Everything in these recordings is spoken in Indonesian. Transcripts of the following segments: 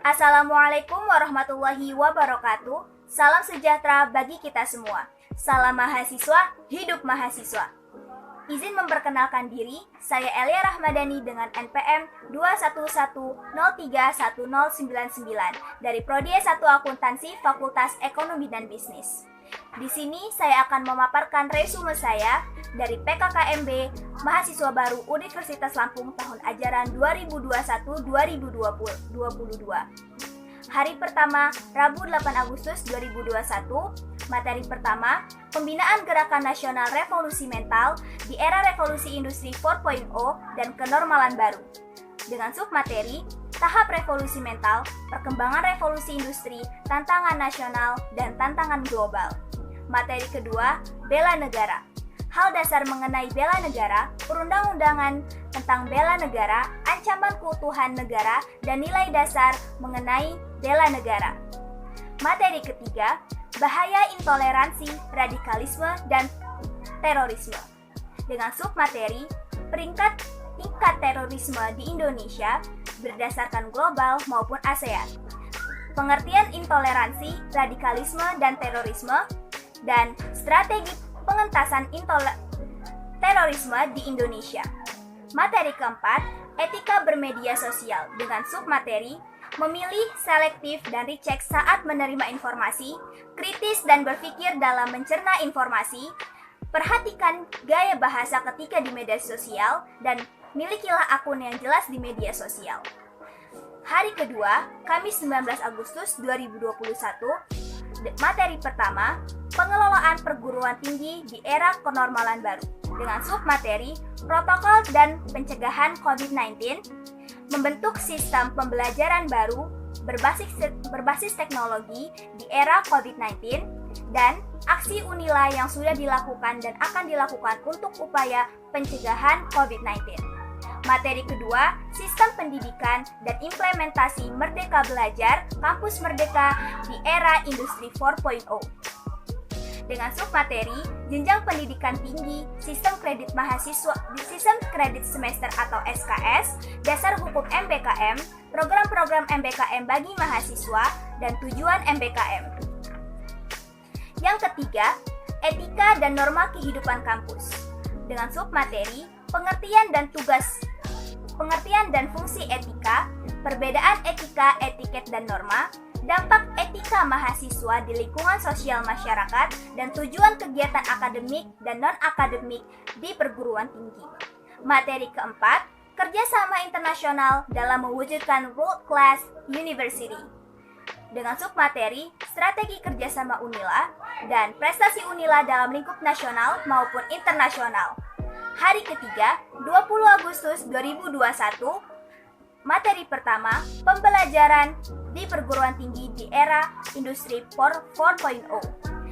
Assalamualaikum warahmatullahi wabarakatuh. Salam sejahtera bagi kita semua. Salam mahasiswa, hidup mahasiswa. Izin memperkenalkan diri, saya Elia Rahmadani dengan NPM 211031099 dari Prodi S1 Akuntansi Fakultas Ekonomi dan Bisnis. Di sini saya akan memaparkan resume saya dari PKKMB Mahasiswa Baru Universitas Lampung tahun ajaran 2021-2022. Hari pertama, Rabu 8 Agustus 2021. Materi pertama, Pembinaan Gerakan Nasional Revolusi Mental di Era Revolusi Industri 4.0 dan Kenormalan Baru. Dengan submateri, Tahap Revolusi Mental, Perkembangan Revolusi Industri, Tantangan Nasional, dan Tantangan Global. Materi kedua, Bela Negara. Hal dasar mengenai bela negara, perundang-undangan tentang bela negara, ancaman keutuhan negara, dan nilai dasar mengenai bela negara. Materi ketiga, bahaya intoleransi, radikalisme, dan terorisme. Dengan submateri, tingkat terorisme di Indonesia berdasarkan global maupun ASEAN. Pengertian intoleransi, radikalisme, dan terorisme, dan strategi pengentasan terorisme di Indonesia. Materi keempat, etika bermedia sosial dengan submateri, memilih, selektif, dan recheck saat menerima informasi, kritis dan berpikir dalam mencerna informasi, perhatikan gaya bahasa ketika di media sosial, dan milikilah akun yang jelas di media sosial. Hari kedua, Kamis 19 Agustus 2021, materi pertama, pengelolaan perguruan tinggi di era kenormalan baru dengan submateri protokol dan pencegahan COVID-19, membentuk sistem pembelajaran baru berbasis teknologi di era COVID-19, dan aksi Unila yang sudah dilakukan dan akan dilakukan untuk upaya pencegahan COVID-19. Materi kedua, sistem pendidikan dan implementasi Merdeka Belajar, Kampus Merdeka di era Industri 4.0. Dengan submateri, jenjang pendidikan tinggi, sistem kredit mahasiswa, sistem kredit semester atau SKS, dasar hukum MBKM, program-program MBKM bagi mahasiswa, dan tujuan MBKM. Yang ketiga, etika dan norma kehidupan kampus. Dengan submateri, pengertian dan fungsi etika, perbedaan etika, etiket, dan norma, dampak etika mahasiswa di lingkungan sosial masyarakat, dan tujuan kegiatan akademik dan non-akademik di perguruan tinggi. Materi keempat, kerjasama internasional dalam mewujudkan World Class University. Dengan submateri, strategi kerjasama Unila, dan prestasi Unila dalam lingkup nasional maupun internasional. Hari ketiga, 20 Agustus 2021, materi pertama, pembelajaran di perguruan tinggi di era Industri 4.0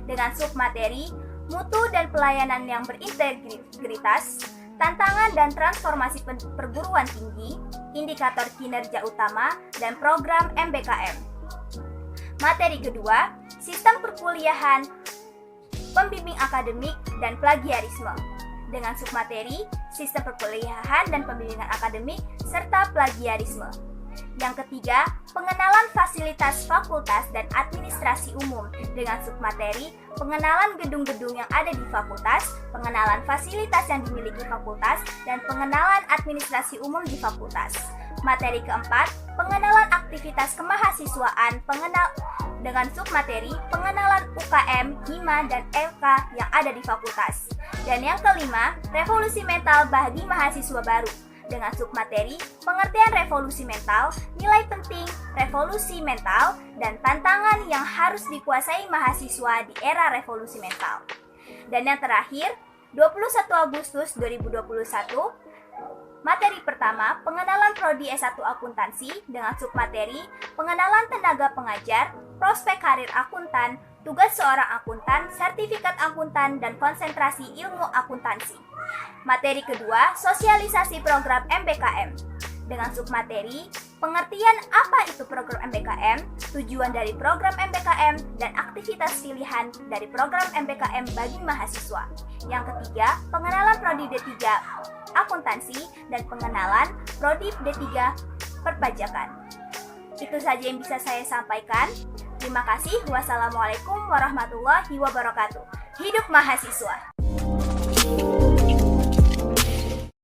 dengan submateri, mutu dan pelayanan yang berintegritas, tantangan dan transformasi perguruan tinggi, indikator kinerja utama, dan program MBKM. Materi kedua, sistem perkuliahan, pembimbing akademik, dan plagiarisme. Dengan submateri, sistem perkuliahan dan pembimbingan akademik, serta plagiarisme. Yang ketiga, pengenalan fasilitas fakultas dan administrasi umum. Dengan submateri, pengenalan gedung-gedung yang ada di fakultas, pengenalan fasilitas yang dimiliki fakultas, dan pengenalan administrasi umum di fakultas. Materi keempat, pengenalan aktivitas kemahasiswaan, dengan submateri, pengenalan UKM, HIMA, dan LK yang ada di fakultas. Dan yang kelima, revolusi mental bagi mahasiswa baru. Dengan submateri, pengertian revolusi mental, nilai penting revolusi mental, dan tantangan yang harus dikuasai mahasiswa di era revolusi mental. Dan yang terakhir, 21 Agustus 2021, materi pertama, pengenalan Prodi S1 Akuntansi dengan submateri, pengenalan tenaga pengajar, prospek karir akuntan, tugas seorang akuntan, sertifikat akuntan, dan konsentrasi ilmu akuntansi. Materi kedua, sosialisasi program MBKM. Dengan submateri, pengertian apa itu program MBKM, tujuan dari program MBKM, dan aktivitas pilihan dari program MBKM bagi mahasiswa. Yang ketiga, pengenalan Prodi D3 Akuntansi dan pengenalan Prodi D3 Perpajakan. Itu saja yang bisa saya sampaikan. Terima kasih. Wassalamualaikum warahmatullahi wabarakatuh. Hidup mahasiswa.